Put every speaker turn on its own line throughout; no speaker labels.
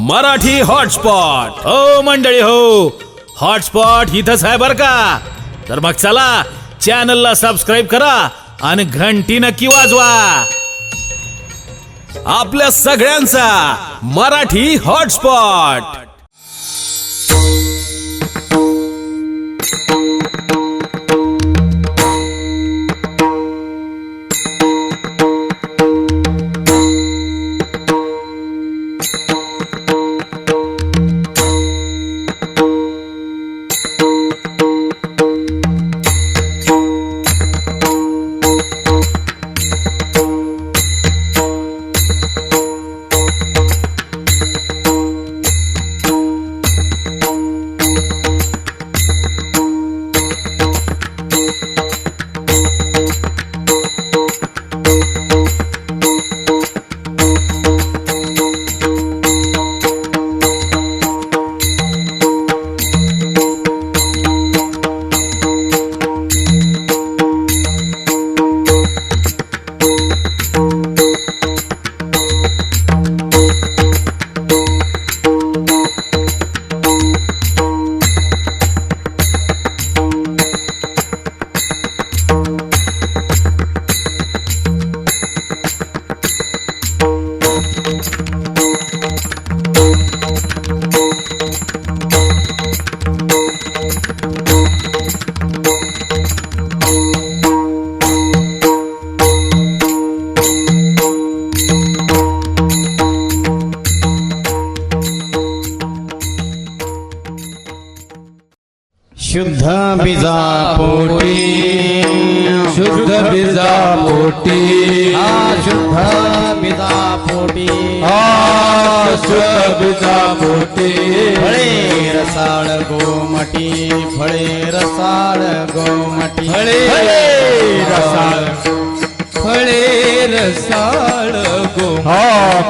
Marathi hotspot हो मंडळी हो, हॉटस्पॉट इथंच आहे बर का. तर मग चला चॅनलला सबस्क्राईब करा आणि घंटी नक्की वाजवा. आपल्या सगळ्यांचा मराठी हॉटस्पॉट.
शुद्ध बीजा पोटी, शुद्ध बीजा पोटी, शुद्ध बीजा पोटी, शुद्ध बीजा पोटी. फळे रसाळ गोमटी, फळे रसाळ गोमटी, फळे रसाळ, फळे रसाळ गोमटी,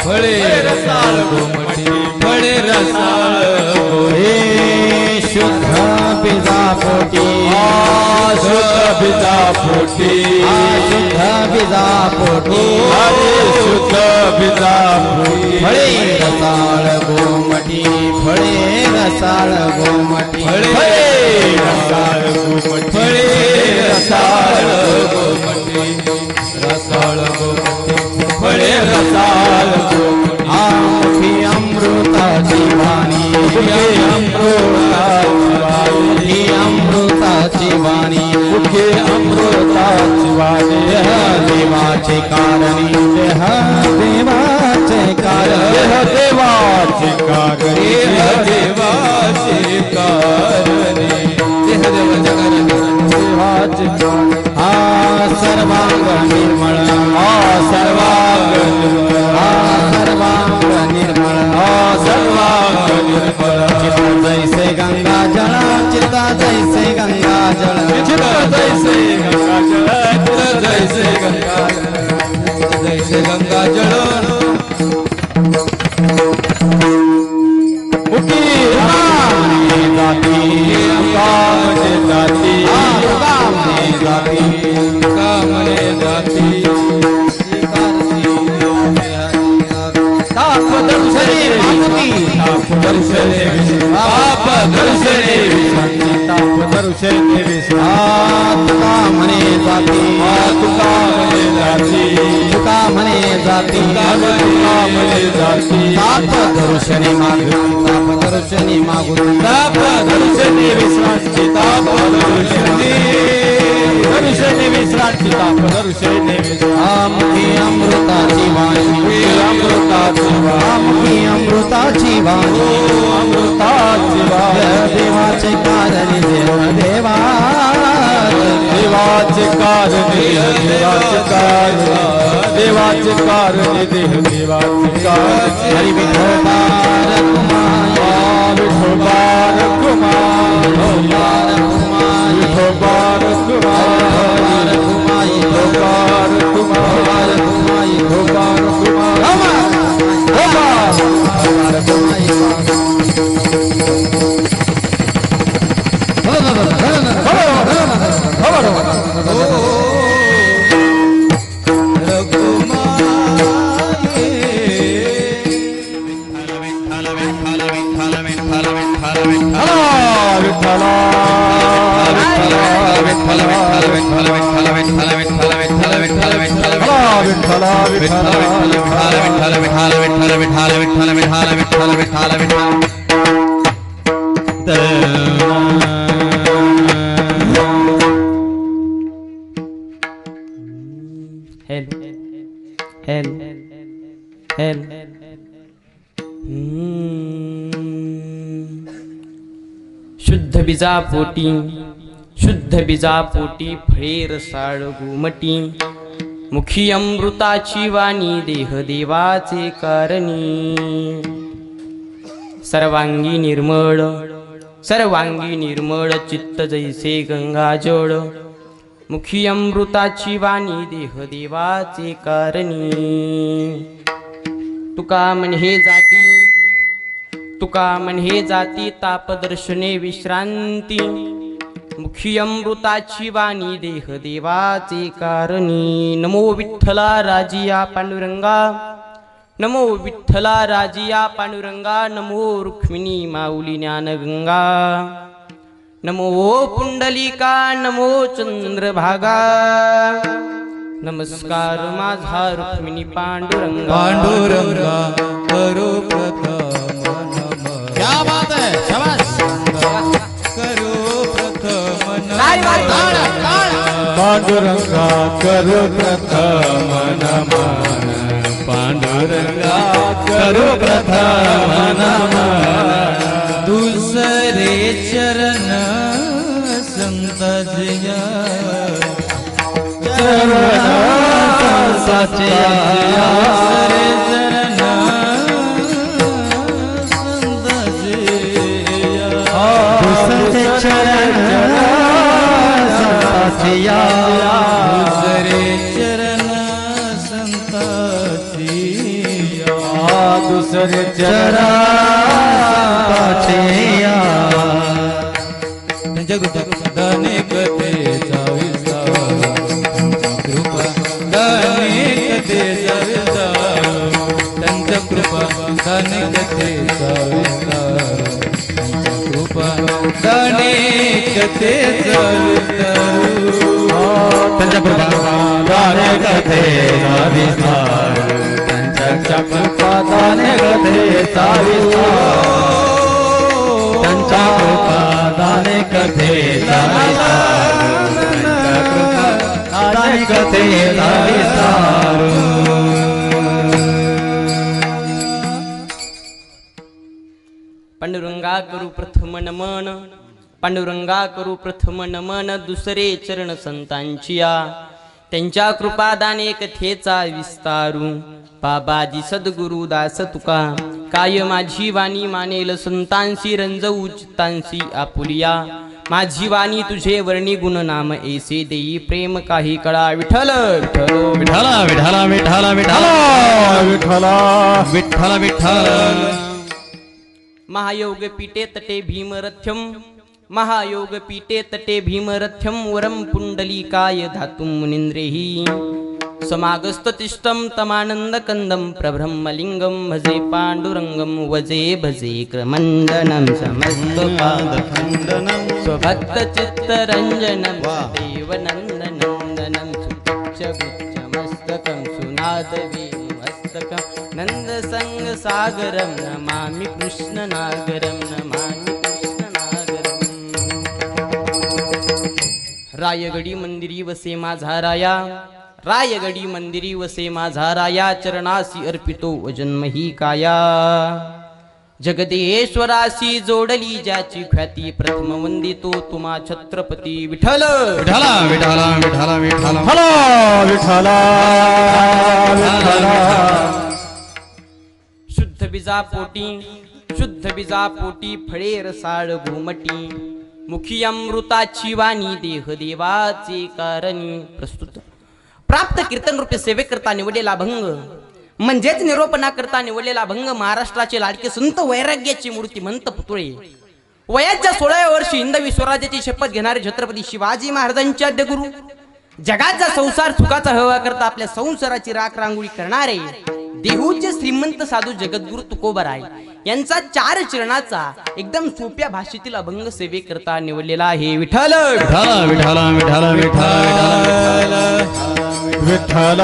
फळे रसाळ गोमटी, फळे रसाळ गोमटी. शुद्ध बीजा पोटी, शुद्ध बीजा पोटी, शुद्ध बीजा पोटी, शुद्ध बीजा पोटी. फळे रसाळ गोमटी, फळे रसाळ गोमटी, फळे रसाळ गोमटी, फळे रसाळ गोमटी, रसाळ गोमटी, फळे रसाळ गोमटी. मुखी अमृताची वाणी, अमृताची अमृताची वाणी, मुखे अमृताची वाणी. देवाचे कारणी, देवाचे कारणी, देवाचे कारणी, देवाचे कारणी, देवाचे सर्वांग निर्मळ, सर्वांग सर्वांग निर्मळ, सर्वांग निर्मळ. चित्त जैसे गंगा जळ, चित्त जैसे गंगा जळ, चित्त जैसे गंगा जळ, चित्त जैसे गंगा जळ, जैसे गंगा जळ. मुक्ती जाती, कामने जाती, कामने जाती, कामने जाती. ताप दर्शने विश्रांती, ताप दर्शने ताप दर्शने विश्रांती, ताप दर्शने विश्रांती. तुका म्हणे जाती, तुका म्हणे जाती, तुका म्हणे जाती, तुका म्हणे जाती. ताप दर्शने मागुती, ताप दर्शने मागुती, ताप दर्शने विश्रांती, ताप दर्शने दर्शने विश्रांती, ताप दर्शने विश्रांती. अमृताची वाणी, अमृताची वाणी, अमृताची वाणी, अमृताची वाणी. देवाचे कारणी, देवा देवाचे कारणी, देवाचे कारणी, देवाचे कारणी, देव देवाचे कारणी. हरी विठोबा रखुमाई, विठोबा रखुमाई, विठोबा रखुमाई, रखुमाई, विठोबा रखुमाई, रखुमाई, विठोबा रखुमाई,
शुद्ध बीजापोटी फळे रसाळ घुमटी मुखी अमृताची वाणी देह देवाचे कारणी सर्वांगी निर्मळ चित्त जैसे गंगाजळ मुखी अमृताची वाणी देह देवाचे कारणी तुका म्हणे जाती तापदर्शने विश्रांती मुखी अमृताची वाणी देह देवाचे कारणी नमो विठ्ठला राजिया पांडुरंगा नमो विठ्ठला राजिया पांडुरंगा नमो रुक्मिणी माऊली ज्ञानगंगा नमो पुंडलिका नमो चंद्रभागा नमस्कार माझा रुक्मिणी पांडुरंगा
करो प्रथम क्या बात है शाबाश करो प्रथम पांडुरंगा करो प्रथम नमन पांडुरंगा करो प्रथम नमन दुसरे चरण संत जय चरण साचे दुसरे चरण दूसरे चरण धने कथेचा विस्तार कृपा धने कथेचा विस्तार त्यांच्या कृपा धने कथेचा विस्तार कृपा धने कथेचा विस्तार त्यांच्या कृपा धने कथेचा विस्तार त्यांच्या कृपा धने कथेचा विस्तार त्यांच्या कृपा दाने कथेचा विस्तार त्यांच्या कृपा दाने कथेचा विस्तार
पांडुरंगा करू प्रथम नमन पांडुरंगा करू प्रथम नमन दुसरे चरण संतांचिया त्यांच्या कृपादाने कथेचा विस्तारू बाबाजी सद्गुरु दास तुका काय माझी वाणी मानेल संतांशी रंजवू चित्तांशी आपुलिया माझी वाणी तुझे वर्णी गुण नाम ऐसे देई प्रेम काही कळा विठ्ठल विठ्ठल
विठ्ठला विठ्ठला विठ्ठला विठ्ठला विठ्ठला विठ्ठल
महायोग पीठे तटे भीमरथ्यम महायोग पीठे तटे भीमरथ्यम वरम पुंडलीकाय धातुं मुनींद्रेहि समागस्ततिष्ठं तमानन्दकन्दं प्रब्रह्मलिङ्गं भजे पाण्डुरङ्गं वजे भजे क्रमण्डनं समस्तपादखण्डनं स्वभक्तचित्तरञ्जनं देवनन्दनन्दनं सुपुच्छगुच्छमस्तकं सुनादवेणुमस्तकं नन्दसङ्गसागरं नमामि कृष्णनागरं नमामि कृष्णनागरम् रायगडी मंदिरी वसे माझा राया रायगडी मंदिरी वसे माझा राया चरणासी अर्पितो वजन्म ही काया जगदेश्वरासी जोडली ज्याची ख्याती प्रथम वंदितो तुम्हा छत्रपती विठ्ठल
विठ्ठला विठ्ठला विठ्ठला विठ्ठला विठ्ठला विठ्ठला
शुद्ध बीजापोटी फळे रसाळ घुमटी मुखी अमृताची वाणी देह देवाचे कारणी प्रस्तुत प्राप्त कीर्तन रूपे सेवे करता निवडलेला भंग म्हणजेच निरोपणा करता निवडलेला भंग महाराष्ट्राचे लाडके संत वैराग्याची मूर्ती म्हणत पुतळे वयाच्या 16व्या वर्षी हिंदवी स्वराज्याची शपथ घेणारे छत्रपती शिवाजी महाराजांचे आद्य गुरु जगाचा संसार सुखाचा हवा करता आपल्या संसाराची राख रांगोळी करणारे देहूचे श्रीमंत साधू जगद्गुरु तुकोबाराय यांचा 4 चरणाचा एकदम सोप्या भाषेतील अभंग सेवेकरता निवडलेला आहे. विठ्ठल
विठ्ठल विठ्ठल विठ्ठल विठ्ठल विठ्ठल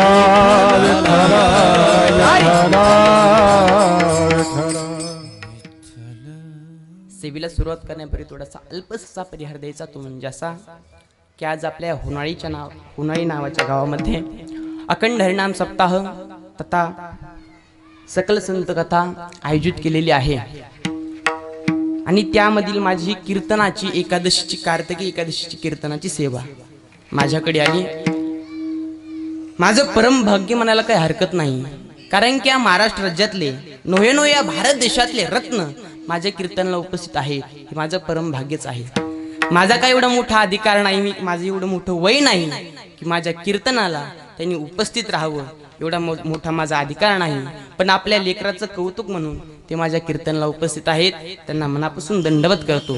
सेवेला सुरुवात करण्यापूर्वी थोडासा अल्पसा परिहार द्यायचा तो म्हणजे असा की आज आपल्या होणाळी नावाच्या गावामध्ये अखंड हरिनाम सप्ताह तथा सकल संत कथा आयोजित केलेली आहे आणि त्यामधील माझी कीर्तनाची एकादशीची कार्तिकी एकादशीची कीर्तनाची सेवा माझ्याकडे आली. माझं परम भाग्य म्हणायला काही हरकत नाही, कारण की या महाराष्ट्र राज्यातले नोहे या भारत देशातले रत्न माझ्या कीर्तनाला उपस्थित आहेत. हे माझं परम भाग्यच आहे. माझा काही एवढा मोठा अधिकार नाही, माझं एवढं मोठं वय नाही की माझ्या कीर्तनाला त्यांनी उपस्थित राहावं, एवढा मोठा माझा अधिकार नाही. पण आपल्या लेकराचं कौतुक म्हणून ते माझ्या कीर्तनाला उपस्थित आहेत. त्यांना मनापासून दंडवत करतो.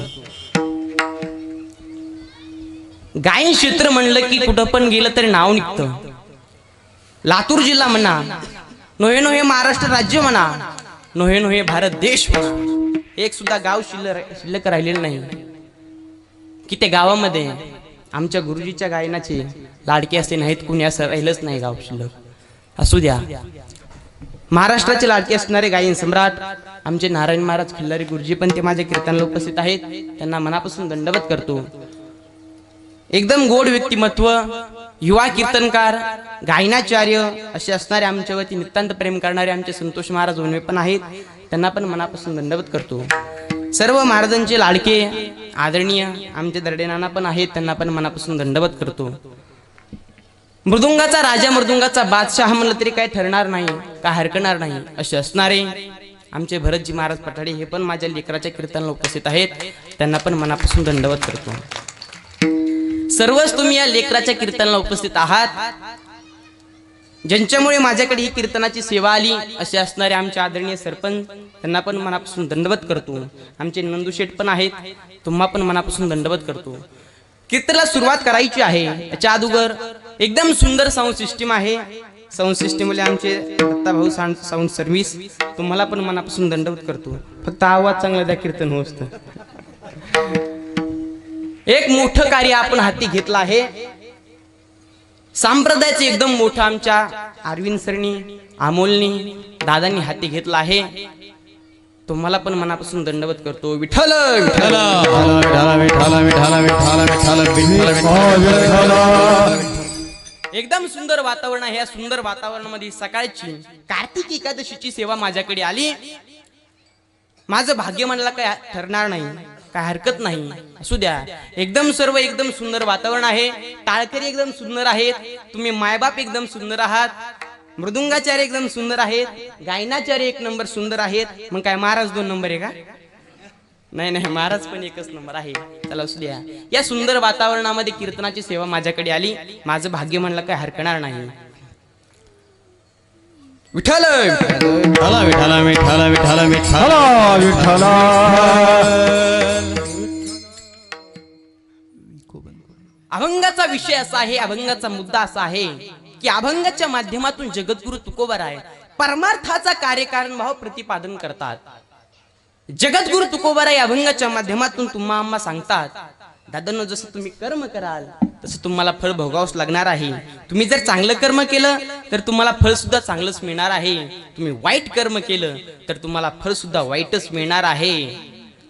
गायन क्षेत्र म्हणलं की कुठं पण गेलं तरी नाव निघतं. लातूर जिल्हा म्हणा, नोहे महाराष्ट्र राज्य म्हणा, नोहे भारत देश म्हणा, एक सुद्धा गाव शिल्लक राहिलेलं नाही की त्या गावामध्ये आमच्या गुरुजीच्या गायनाचे लाडके असे नाहीत, कुणी असं राहिलंच नाही गाव शिल्लक. असू द्या, महाराष्ट्राचे लाडके असणारे गायन सम्राट आमचे नारायण महाराज खिल्लारी गुरुजी पण ते माझ्या कीर्तनाला उपस्थित आहेत. त्यांना मनापासून दंडवत करतो. एकदम गोड व्यक्तिमत्व, युवा कीर्तनकार, गायनाचार्य असे असणारे आमच्यावरती नितांत प्रेम करणारे आमचे संतोष महाराज उन्हे पण आहेत. त्यांना पण मनापासून दंडवत करतो. सर्व महाराजांचे लाडके आदरणीय आमचे दर्डे नाना पण आहेत. त्यांना पण मनापासून दंडवत करतो. मृदुंगाचा राजा, मृदुंगाचा बादशाह म्हणलं तरी काय ठरणार नाही, काय हरकणार नाही असे असणारे आमचे भरतजी महाराज पठाडे हे पण माझ्या लेकराच्या कीर्तनाला उपस्थित आहेत. त्यांना पण मनापासून दंडवत करतो. सर्वच तुम्ही या लेकराच्या कीर्तनाला उपस्थित आहात, ज्यांच्यामुळे माझ्याकडे ही कीर्तनाची सेवा आली असे असणारे आमचे आदरणीय सरपंच त्यांना पण मनापासून दंडवत करतो. आमचे नंदू शेठ पण आहेत, तुम्हा पण मनापासून दंडवत करतो. कीर्तनाला सुरुवात करायची आहे. याच्या अगोदर एकदम सुंदर साऊंड सिस्टीम आहे. साऊंड सिस्टीम मध्ये आमचे दत्ता भाऊ साऊंड सर्व्हिस तुम्हाला पण मनापासून दंडवत करतो. फक्त आवाज चांगला द्या, कीर्तन होत. एक मोठं कार्य आपण हाती घेतलं आहे. संप्रदायाचं एकदम मोठं आमच्या अरविंद सरनी, अमोलनी, दादांनी हाती घेतलं आहे. तुम्हाला पण मनापासून दंडवत करतो. विठ्ठल विठ्ठल एकदम सुंदर वातावरण आहे. या सुंदर वातावरणामध्ये सकाळची कार्तिक एकादशीची सेवा माझ्याकडे आली. माझं भाग्य म्हणायला काय ठरणार नाही, काय हरकत नाही. असू द्या, एकदम सर्व एकदम सुंदर वातावरण आहे. टाळकरी एकदम सुंदर आहेत, तुम्ही मायबाप एकदम सुंदर आहात, मृदुंगाचार्य एकदम सुंदर आहेत, गायनाचार्य 1 नंबर सुंदर आहेत. मग काय महाराज 2 नंबर आहे का? नाही, महाराज पण 1च नंबर आहे. चला असू द्या. या सुंदर वातावरणामध्ये कीर्तनाची सेवा माझ्याकडे आली. माझं भाग्य म्हणलं काय हरकणार नाही. विठ्ठल
विठ्ठल विठ्ठल विठ्ठल विठ्ठल विठ्ठल विठ्ठल.
अभंगाचा विषय असा आहे, अभंगाचा मुद्दा असा आहे की अभंगाच्या माध्यमातून जगद्गुरु तुकोबाराय परमार्थाचा कार्यकारण भाव प्रतिपादन करतात. जगद्गुरु तुकोबाराय अभंगाच्या माध्यमातून तुम्हा आम्हा सांगतात, दादांनो जसं तुम्ही कर्म कराल तसं तुम्हाला फळ भोगावंच लागणार आहे. तुम्ही जर चांगलं कर्म केलं तर तुम्हाला फळ सुद्धा चांगलंच मिळणार आहे. तुम्ही वाईट कर्म केलं तर तुम्हाला फळ सुद्धा वाईटच मिळणार आहे.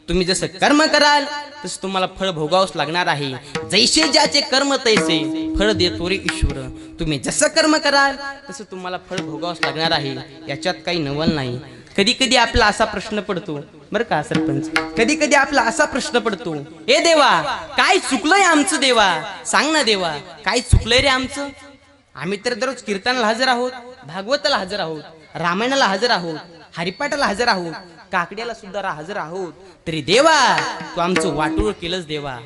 तुम्ही जसं कर्म कराल तसं तुम्हाला फळ भोगावंच लागणार आहे. जैसे ज्याचे कर्म तैसे फळ देतो रे ईश्वर. तुम्ही जसं कर्म कराल तसं तुम्हाला फळ भोगावंच लागणार आहे. याच्यात काही नवल नाही. कधी कधी आपला असा प्रश्न पडतो बरं का सरपंच, कधी कधी आपला असा प्रश्न पडतो, ए देवा काय चुकलंय आमचं, देवा सांग ना देवा काय चुकलंय रे आमचं. आम्ही तर दररोज कीर्तनाला हजर आहोत, भागवताला हजर आहोत, रामायणाला हजर आहोत, हरिपाठाला हजर आहोत, काकड्याला सुद्धा हजर आहोत, तरी देवा तू आमचं वाटोळ केलंच देवा.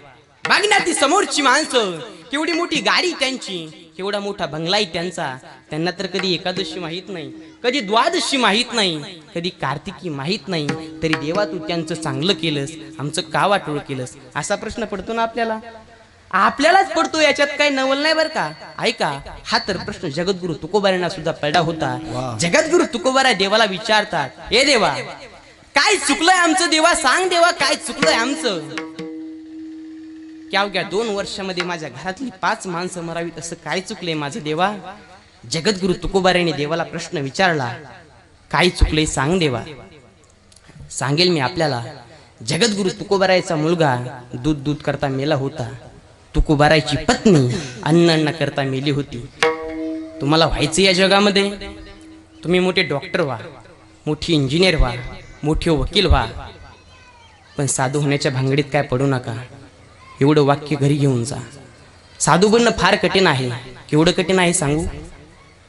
बघ ना ती समोरची माणसं, केवढी मोठी गाडी त्यांची, केवढा मोठा बंगलाय त्यांचा. त्यांना तर कधी एकादशी माहित नाही, कधी द्वादशी माहित नाही, कधी कार्तिकी माहित नाही, तरी देवा तू त्यांचं चांगलं केलंस, आमचं का वाटोळ केलंस. असा प्रश्न पडतो ना आपल्याला. आपल्यालाच पडतो, याच्यात काही नवल नाही बरं का. ऐका, हा तर प्रश्न जगद्गुरु तुकोबारांना सुद्धा पडला होता. जगद्गुरु तुकोबारा देवाला विचारतात, ए देवा काय चुकलंय आमचं, देवा सांग देवा काय चुकलंय आमचं. अवघ्या 2 वर्षामध्ये माझ्या घरातली 5 माणसं मरावीत, असं काय चुकलंय माझं देवा. जगद्गुरु तुकोबाराने देवाला प्रश्न विचारला, काय चुकलंय सांग देवा. सांगेल मी आपल्याला. जगद्गुरु तुकोबारायचा मुलगा दूध करता मेला होता. तुकोबारायची पत्नी अन्न करता मेली होती. तुम्हाला व्हायचं या जगामध्ये, तुम्ही मोठे डॉक्टर व्हा, मोठी इंजिनियर व्हा, मोठे वकील व्हा, पण साधू होण्याच्या भांगडीत काय पडू नका. एवढं वाक्य घरी घेऊन जा. साधू बनणं फार कठीण आहे. केवढं कठीण आहे सांगू.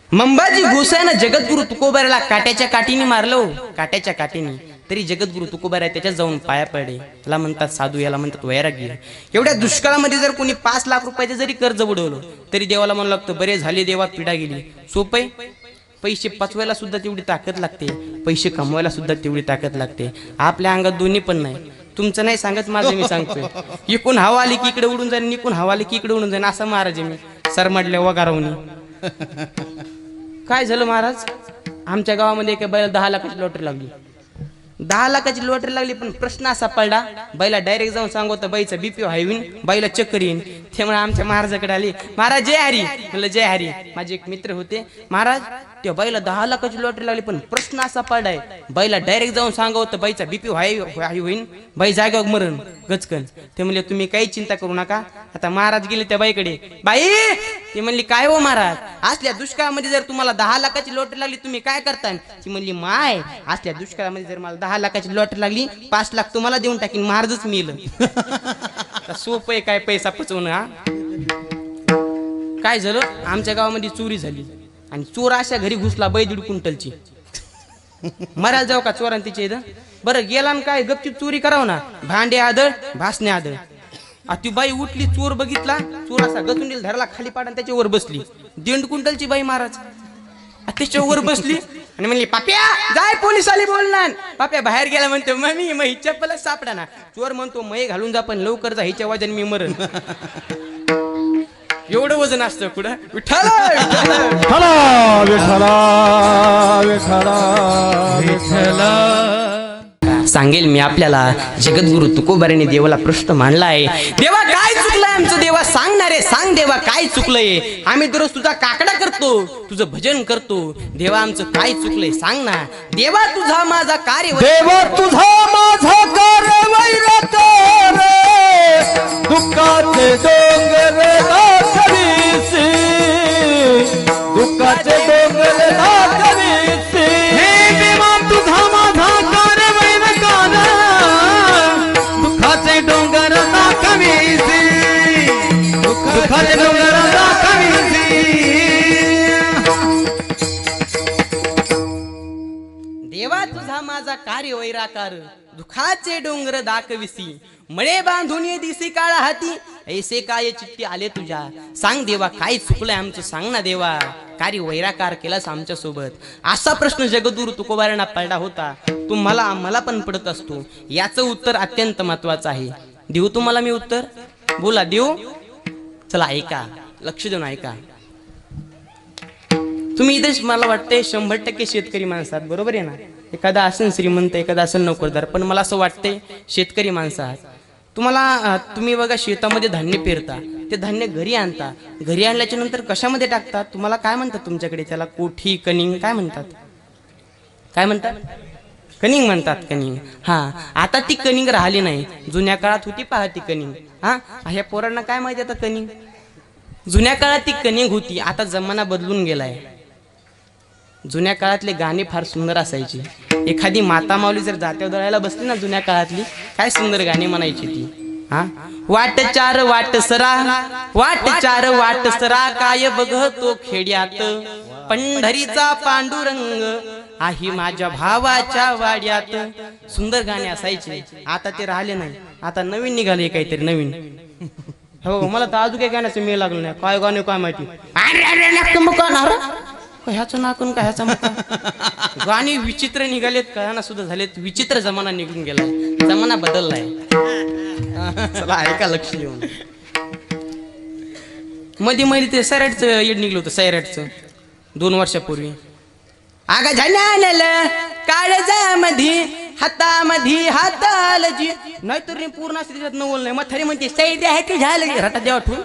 मंबाजी गोसाईनं जगद्गुरु तुकोबाराला काट्याच्या काठीने मारलं, काट्याच्या काठीने. तरी जगद्गुरु तुकोबारा त्याच्यात जाऊन पाया पडले. याला म्हणतात साधू, याला म्हणतात वैराग्य. एवढ्या दुष्काळामध्ये जर कोणी 5 लाख रुपयाचं जरी कर्ज बुडवलं तरी देवाला म्हणू लागतं, बरे झाले देवा, पिढा गेली. सोपे. पैसे पचवायला सुद्धा तेवढी ताकद लागते, पैसे कमवायला सुद्धा तेवढी ताकद लागते. आपल्या अंगात दोन्ही पण नाही. तुमचं नाही सांगत, माझं मी सांगतोय. इकून हवा आली की इकडे उडून जाईन, निकून हवा आली की इकडे उडून जाईन, असं महाराज मी सरमडल्या वगारावनी. काय झालं महाराज, आमच्या गावामध्ये एका बैला 10 लाखाची लॉटरी लागली. 10 लाखाची लॉटरी लागली, पण प्रश्न असा पडला, बाईला डायरेक्ट जाऊन सांगतो बाईचा बीपी हाय होईन, बाईला चक्कर येईन. त्यामुळे आमच्या महाराजाकडे आले, महाराज जय हरी. म्हणलं जय हरी. माझे एक मित्र होते, महाराज त्या बाईला 10 लाखाची लॉटरी लागली, पण प्रश्न असा पडलाय, बाईला डायरेक्ट जाऊन सांगतो बाईचा बीपी हाय होईन, बाई जागेवर मरण गचकन. ते म्हणले तुम्ही काही चिंता करू नका. आता महाराज गेले त्या बाईकडे, बाई ती म्हणली काय हो महाराज, असल्या दुष्काळामध्ये जर तुम्हाला 10 लाखाची लॉटरी लागली तुम्ही काय करताय. ती म्हणली माय, असल्या दुष्काळामध्ये जर मला 10 लाखाची लॉटरी लागली 5 लाख तुम्हाला देऊन टाकीन, महाराजच मेलं. सोपं आहे काय पैसा पचवणं. हा काय झालं, आमच्या गावामध्ये चोरी झाली आणि चोर अशा घरी घुसला, बाई 1.5 क्विंटलची. मरायला जाऊ का चोरान तिच्या इथं. बरं गेला ना काय, गपचूप चोरी करावं ना, भांडे आदळ भासणे आदळ. ती बाई उठली, चोर बघितला, चोर असा गचुंडील धरला, खाली पाडा त्याच्यावर बसली. 1.5 क्विंटलची बाई महाराज त्याच्यावर बसली आणि म्हणली पाप्या जाय पोलीस आले बोलणार. पाप्या बाहेर गेला, म्हणतो मम्मी मग हिच्या पलच सापडा ना. चोर म्हणतो मय घालून जा पण लवकर जा, हिच्या वजन मी मरण. एवढं वजन असतं कुठं. विठ्ठल सांगेल मी आपल्याला. जगद्गुरु तुकोबाराने देवाला प्रश्न मांडलाय, देवा काय चुकलंय आमचं, देवा सांगणारे सांग देवा काय चुकलंय. आम्ही दररोज तुझा काकडा करतो, तुझं भजन करतो, देवा आमचं काय चुकलंय सांग ना. देवा तुझा माझा कार्य,
देवा तुझा माझा कार्य वैरकार, दुःखाचे डोंगर दाखवीसी, दुःखाचे डोंगर दाखवीसी. हे देवा तुझा माझा कार्य वैरकार, दुःखाचे डोंगर दाखवीसी, दुःखाचे डोंगर दाखवीसी.
देवा तुझा माझा कार्य वैराकार, दुखाचे डोंगर दाखविसी. मळे बांधून ये दिसी काळा हाती, ऐसे काय चित्ती आले तुझ्या. सांग देवा काय चुकलंय आमचं, सांग ना देवा. कार्य वैराकार केलास आमच्या सोबत. असा प्रश्न जगद्गुरु तुकोबारांना पडला होता. तुम्हाला आम्हाला पण पडत असतो. याचं उत्तर अत्यंत महत्वाचं आहे. देऊ तुम्हाला मी उत्तर, बोला देऊ. चला ऐका, लक्ष देऊन ऐका. तुम्ही इथेच मला वाटतंय 100% शेतकरी माणसात, बरोबर आहे ना. एखादा असेल श्रीमंत, एखादा असेल नोकरदार, पण मला असं वाटतंय शेतकरी माणसात. तुम्ही बघा शेतामध्ये धान्य पेरता, ते धान्य घरी आणता, घरी आणल्याच्या नंतर कशामध्ये टाकतात, तुम्हाला काय म्हणतात तुमच्याकडे, त्याला कोठी कनिंग काय म्हणतात, काय म्हणतात, कनिंग म्हणतात, कनिंग. हा आता ती कनिंग राहिली नाही, जुन्या काळात होती पहा ती कनिंग. हा ह्या पोरांना काय माहिती आता कनिंग. जुन्या काळात ती कनिंग होती, आता जमाना बदलून गेलाय. जुन्या काळातले गाणे फार सुंदर असायचे. एखादी माता माऊली जर जात्यावर दळायला बसली ना जुन्या काळातली, काय सुंदर गाणी म्हणायची ती. हा वाट चार वाट सरा, वाट चार वाट सरा, काय बघतो खेड्यात पंढरीचा पांडुरंग आहे माझ्या भावाच्या वाड्यात. सुंदर गाणे असायचे, आता ते राहिले नाही. आता नवीन निघाले काहीतरी नवीन. हो मला तर अजून काही गाण्याचं मेळ लागलं नाही. काय गाणे काय माहिती, ह्याचं नाकून का ह्याचा मका. गाणी विचित्र निघालेत, कळाना सुद्धा झालेत. विचित्र जमाना निघून गेलाय, जमाना बदललाय. चला ऐका लक्ष देऊन. मध्ये मध्ये ते सैराटचं येड निघलं होतं, सैराटचं 2 वर्षापूर्वी. आगा झालं काळजामध्ये हातामध्ये हातालजी नाहीतर पूर्ण असते त्याच्यात नवल नाही. म्हातारी म्हणते सैड आहे की झालं रटा देवा ठेवून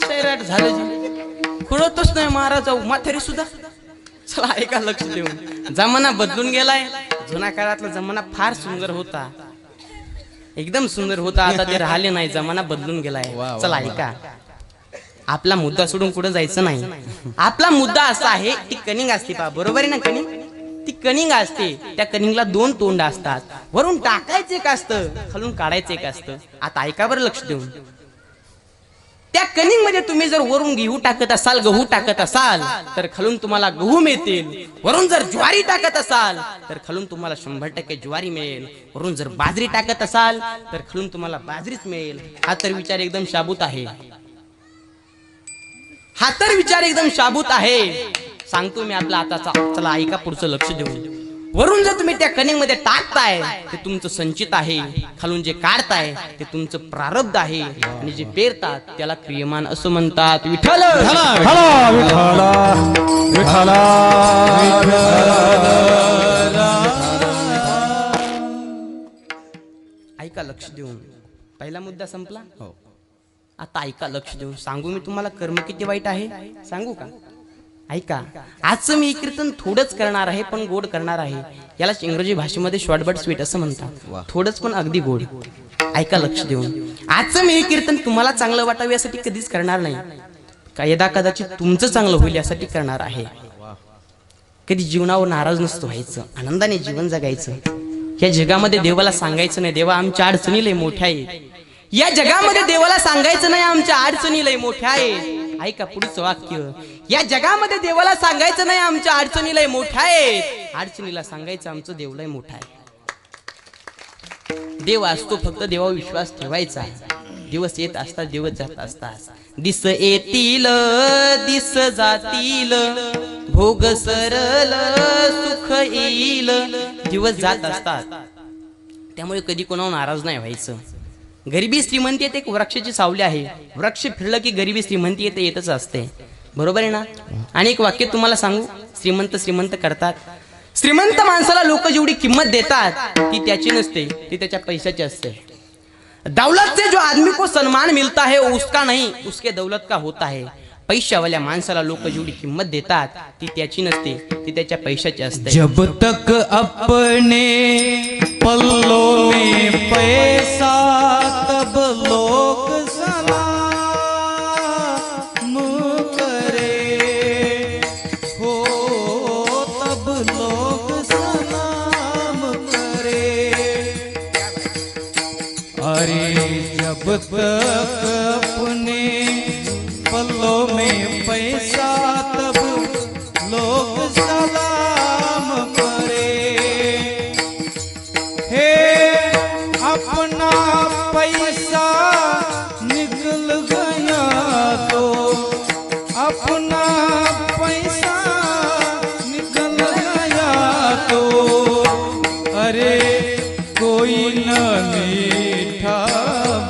सैराट झालं जी खुळतच नाही महाराज म्हातारी सुद्धा. चला ऐका लक्ष देऊन, जमाना बदलून गेलाय. जुन्या काळातला जमाना फार सुंदर होता, एकदम सुंदर होता. आता ते राहिले नाही, जमाना बदलून गेलाय. चला ऐका, आपला मुद्दा सोडून कुठं जायचं नाही. आपला मुद्दा असा आहे, ती कनिंग असते पहा, बरोबर आहे ना? कनिंग, ती कनिंग असते. त्या कनिंगला 2 तोंड असतात. वरून टाकायचं एक असतं, खालून काढायचं एक असतं. आता ऐका बरं लक्ष देऊन, त्या कनिंग मध्ये तुम्ही जर वरून गहू टाकत असाल, गहू टाकत असाल तर खालून तुम्हाला गहू मिळतील. वरून जर ज्वारी टाकत असाल तर खालून तुम्हाला 100% ज्वारी मिळेल. वरून जर बाजरी टाकत असाल तर खालून तुम्हाला बाजरीच मिळेल. हा तर विचार एकदम शाबूत आहे. हा तर विचार एकदम शाबूत आहे. सांगतो मी आपला आताचा. चला ऐका पुढचं लक्ष देऊन. वरून जर तुम्ही त्या कनिंग मध्ये टाकताय ते तुमचं संचित आहे. खालून जे काढताय ते तुमचं प्रारब्ध आहे. आणि जे पेरतात त्याला क्रियमान असं म्हणतात. विठ्ठल ऐका लक्ष देऊन. पहिला मुद्दा संपला. आता ऐका लक्ष देऊन. सांगू मी तुम्हाला कर्म किती वाईट आहे, सांगू का? ऐका, आजचं मी कीर्तन थोडंच करणार आहे पण गोड करणार आहे. यालाच इंग्रजी भाषेमध्ये शॉर्ट बट स्वीट असं म्हणतात. थोडंच पण अगदी गोड. ऐका लक्ष देऊन. आजचं मी हे कीर्तन तुम्हाला चांगलं वाटावं यासाठी कधीच करणार नाही. यदा कदाचित तुमचं चांगलं होईल यासाठी करणार आहे. कधी जीवनावर नाराज नसतो व्हायचं, आनंदाने जीवन जगायचं. या जगामध्ये देवाला सांगायचं नाही देवा आमच्या अडचणी लय मोठ्या आहेत. या जगामध्ये देवाला सांगायचं नाही आमच्या अडचणी लय मोठ्या आहेत. ऐका पुढचं वाक्य, या जगामध्ये देवाला सांगायचं नाही आमच्या अडचणी लय मोठ्या आहेत. अडचणीला सांगायचं आमचं देव लय मोठा आहे. देव असतो, फक्त देवावर विश्वास ठेवायचा. दिवस येत असतात, दिवस जात असतात. दिस येतील दिस जातील, भोग सरल सुख येईल. दिवस जात असतात, त्यामुळे कधी कोणावर नाराज नाही व्हायचं. गरिबी श्रीमंती येते, एक वृक्षाची सावली आहे. वृक्ष फिरलं की गरिबी श्रीमंती येते, येतच असते. बरोबर आहे ना? आणि एक वाक्य तुम्हाला सांगू, श्रीमंत श्रीमंत करतात. श्रीमंत माणसाला लोक जेवढी किंमत देतात ती त्याची नसते, ती त्याच्या पैशाची असते. दौलत से जो आदमी को सम्मान मिलता है उसका नहीं, उसके दौलत का होता है. पैशावाल्या माणसाला लोक जेवढी किंमत देतात ती त्याची नसते, ती त्याच्या पैशाची असते.
जब तक अपने पल्लों में पैसा तब लोग सलाम करे, हो तब लोग सलाम करे. अरे जब तक अपने पल्लों में पैसा तब लोग सलाम करे. हे अपना पैसा निकल गया तो, अपना पैसा निकल गया तो, अरे कोई न मीठा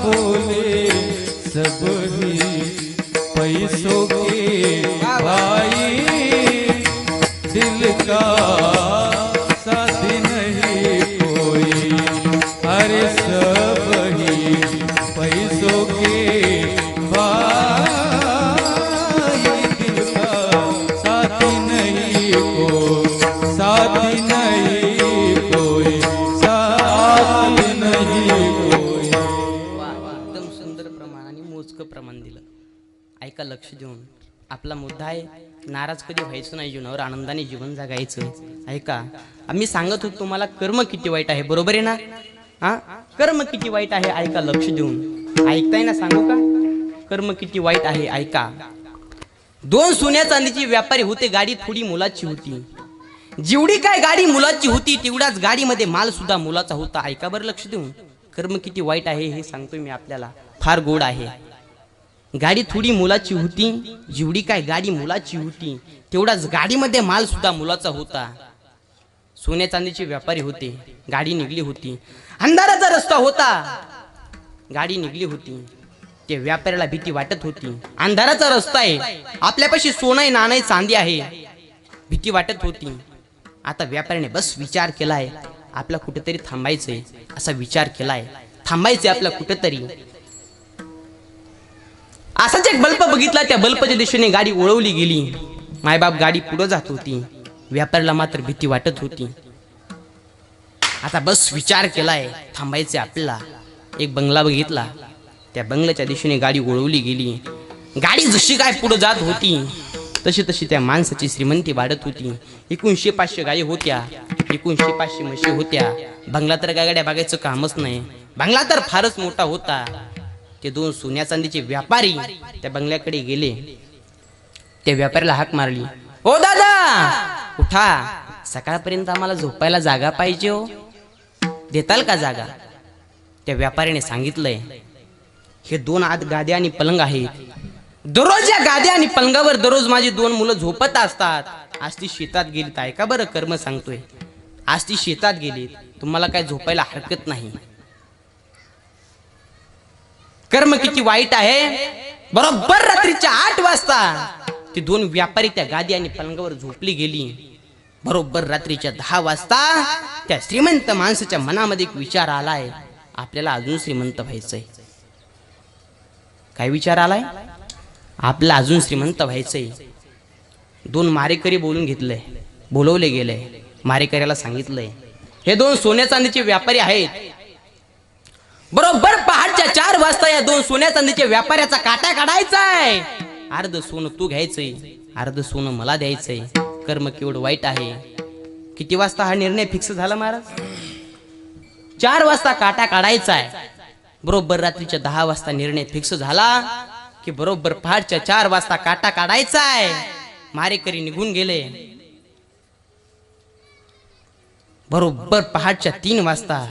बोले सब ही पैसों के भाई. दिल का साथ नहीं कोई, अरे सब ही पैसों के भाई. दिल का साथ नहीं कोई, साथ नहीं कोई, साथ नहीं कोई.
एकदम सुंदर प्रमाण आणि मोजकं प्रमाण दिलं. ऐका लक्ष देऊन. आपला मुद्दा आहे नाराज कधी व्हायचं नाही, जीवनावर आनंदाने जीवन जगायचं. ऐका, आम्ही सांगत होतो तुम्हाला कर्म किती वाईट आहे. बरोबर आहे ना? हा, कर्म किती वाईट आहे. ऐका लक्ष देऊन. ऐकताय ना? सांगू का कर्म किती वाईट आहे? ऐका. 2 सोन्या चांदीची व्यापारी होते. गाडी थोडी मुलाची होती. जेवढी काय गाडी मुलाची होती तेवढाच गाडीमध्ये माल सुद्धा मुलाचा होता. ऐका बरं लक्ष देऊन. कर्म किती वाईट आहे हे सांगतोय मी आपल्याला. फार गोड आहे. गाडी थोडी मुलाची होती. जेवढी काय गाडी मुलाची होती तेवढाच गाडीमध्ये माल सुद्धा मुलाचा होता. सोन्या चांदीचे व्यापारी होते. गाडी निघली होती. अंधाराचा रस्ता होता. गाडी निघली होती. त्या व्यापाऱ्याला भीती वाटत होती. अंधाराचा रस्ता आहे, आपल्यापाशी सोनं आहे, नाणं आहे, चांदी आहे. भीती वाटत होती. आता व्यापाऱ्याने बस विचार केलाय, आपला कुठेतरी थांबायचंय. असा विचार केलाय, थांबायचंय आपला कुठेतरी. असाच एक बल्ब बघितला, त्या बल्बच्या दिशेने गाडी वळवली गेली. मायबाप गाडी पुढे जात होती. व्यापाऱ्याला मात्र भीती वाटत होती. आता बस विचार केलाय, थांबायचे आपल्याला. एक बंगला बघितला, त्या बंगल्याच्या दिशेने गाडी वळवली गेली. गाडी जशी काय पुढे जात होती तशी तशी त्या माणसाची श्रीमंती वाढत होती. 100-500 गायी होत्या, 100-500 म्हशी होत्या. बंगला तर काय गाड्या बघायचं कामच नाही. बंगला तर फारच मोठा होता. ते 2 सोन्या चांदीचे व्यापारी त्या बंगल्याकडे गेले. त्या व्यापाऱ्याला हाक मारली, ओ दादा उठा, सकाळपर्यंत आम्हाला झोपायला जागा पाहिजे हो, देताल का जागा? त्या व्यापाऱ्याने सांगितलंय, हे 2 आत गाद्या आणि पलंग आहेत. दररोज या गाद्या आणि पलंगावर दररोज माझी 2 मुलं झोपत असतात. आज ती शेतात गेलीत, ऐका बरं कर्म सांगतोय, आज ती शेतात गेलीत, तुम्हाला काय झोपायला हरकत नाही. कर्म किती वाईट आहे. बरोबर रात्रीच्या 8 वाजता ती 2 व्यापारी त्या गादी आणि पलंगावर झोपली गेली. बरोबर रात्रीच्या 10 वाजता त्या श्रीमंत माणसाच्या मनामध्ये एक विचार आलाय, आपल्याला अजून श्रीमंत व्हायचंय. काय विचार आलाय? आपल्याला अजून श्रीमंत व्हायचंय. 2 मारेकरी बोलवले गेले. मारेकऱ्याला सांगितलंय, हे 2 सोन्या चांदीचे व्यापारी आहेत. बरोबर पहाटच्या 4 वाजता या 2 सोन्या चांदीच्या व्यापाऱ्याचा काटा काढायचाय. अर्ध सोनं तू घ्यायचंय, अर्ध सोनं मला द्यायचंय. कर्म केवढं वाईट आहे. किती वाजता हा निर्णय फिक्स झाला महाराज? 4 वाजता काटा काढायचाय. बरोबर रात्रीच्या 10 वाजता निर्णय फिक्स झाला की बरोबर पहाटच्या 4 वाजता काटा काढायचाय. मारेकरी निघून गेले. बरोबर पहाटच्या 3 वाजता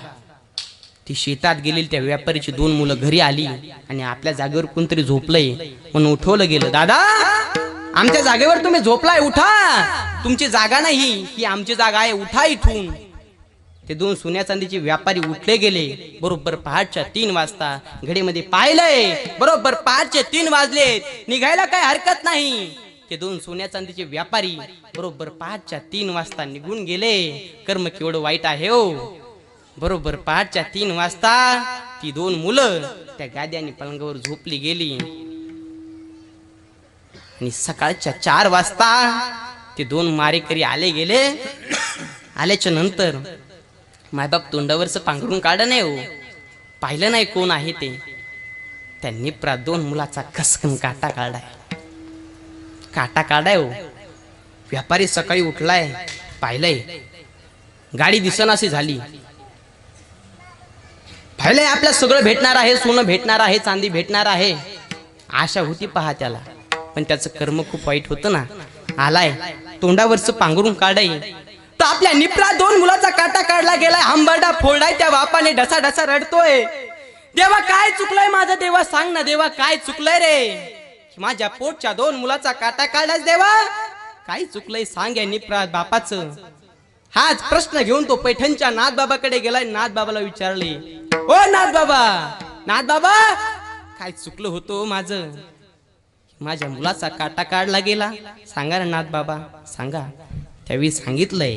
ती शेतात गेलेली त्या व्यापारीची 2 मुलं घरी आली आणि आपल्या जागेवर कोणतरी झोपलंय म्हणून उठवलं गेलं. दादा, आमच्या जागेवर तुम्ही झोपलाय, उठा, तुमची जागा नाही, ही आमची जागा आहे, उठा इथून. ते 2 सोन्या चांदीचे व्यापारी उठले गेले. बरोबर पहाटच्या 3 वाजता घडीमध्ये पाहिलंय, बरोबर पहाटचे 3 वाजले, निघायला काय हरकत नाही. ते 2 सोन्या चांदीचे व्यापारी बरोबर पहाटच्या 3 वाजता निघून गेले. कर्म केवढं वाईट आहे हो. बरोबर पहाटच्या 3 वाजता ती 2 मुलं त्या गाद्या आणि पलंगावर झोपली गेली. आणि सकाळच्या 4 वाजता ते 2 मारेकरी आले गेले. आल्याच्या नंतर मायबाप तोंडावरचं पांघरून काढलं नाही हो, पाहिलं नाही कोण आहे ते. त्यांनी 2 मुलाचा खसकन काटा काढाय हो. व्यापारी सकाळी उठलाय, पाहिलंय गाडी दिसनाशी झाली. पाहिलंय आपल्या सगळं भेटणार आहे, सोनं भेटणार आहे, चांदी भेटणार आहे, आशा होती पहा त्याला. पण त्याचं कर्म खूप वाईट होतं ना. आलाय तोंडावरचं पांघरून काढाय तर आपल्या निपरा 2 मुलाचा काटा काढला गेलाय. हंबरडा फोडलाय. त्या बापाने ढसा ढसा रडतोय, देवा काय चुकलंय माझं, देवा सांग ना, देवा काय चुकलंय रे, माझ्या पोटच्या 2 मुलाचा काटा काढलास देवा, काय चुकलंय सांग या निपरा बापाचं. हाच प्रश्न घेऊन तो पैठणच्या नाथ बाबाकडे गेलाय. नाथ बाबाला विचारले, ओ नाथ बाबा काय चुकलं होतं माझं, माझ्या मुलाचा काटा काढला गेला, सांगा ना नाथ बाबा, सांगा. त्यावेळी सांगितलंय.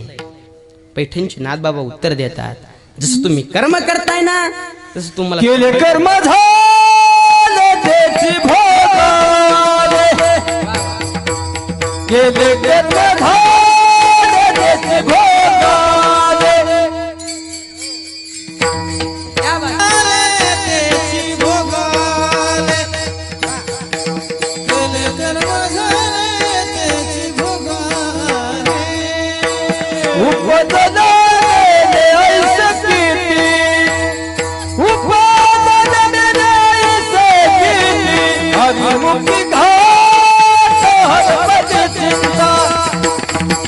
पैठणचे नाथ बाबा उत्तर देतात, जसं तुम्ही कर्म करताय ना तसं तुम्हाला
केले कर्म झाले त्याची भोगाले, केले कर्म झाले त्याची भोगाले, त्याची भोगाले, केले कर्म झाले त्याची भोगाले, उपदन हरिमुखी घाट हरपती चिंता,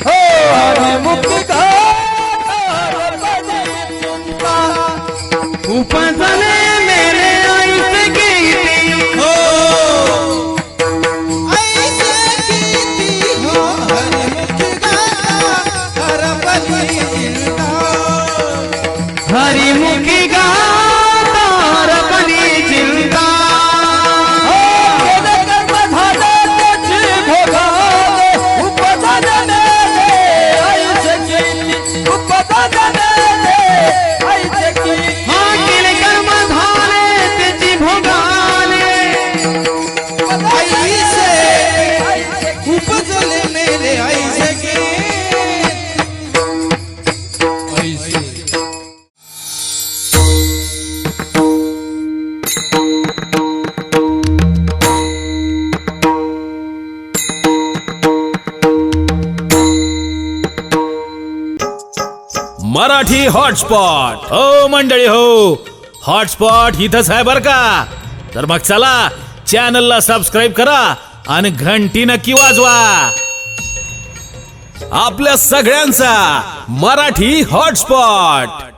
हो हरिमुखी घाट हरपती चिंता, उपजने मेरे ऐसे गीती, हो ऐसे गीती, हो हरिमुखी घाट हरपती चिंता, हरिमुखी घाट हरपती चिंता.
मराठी हॉटस्पॉट. हो मंडळी हो, हॉटस्पॉट इथंच आहे बर का. तर मग चला चॅनलला सबस्क्राईब करा आणि घंटी नक्की वाजवा. आपल्या सगळ्यांचा मराठी हॉटस्पॉट.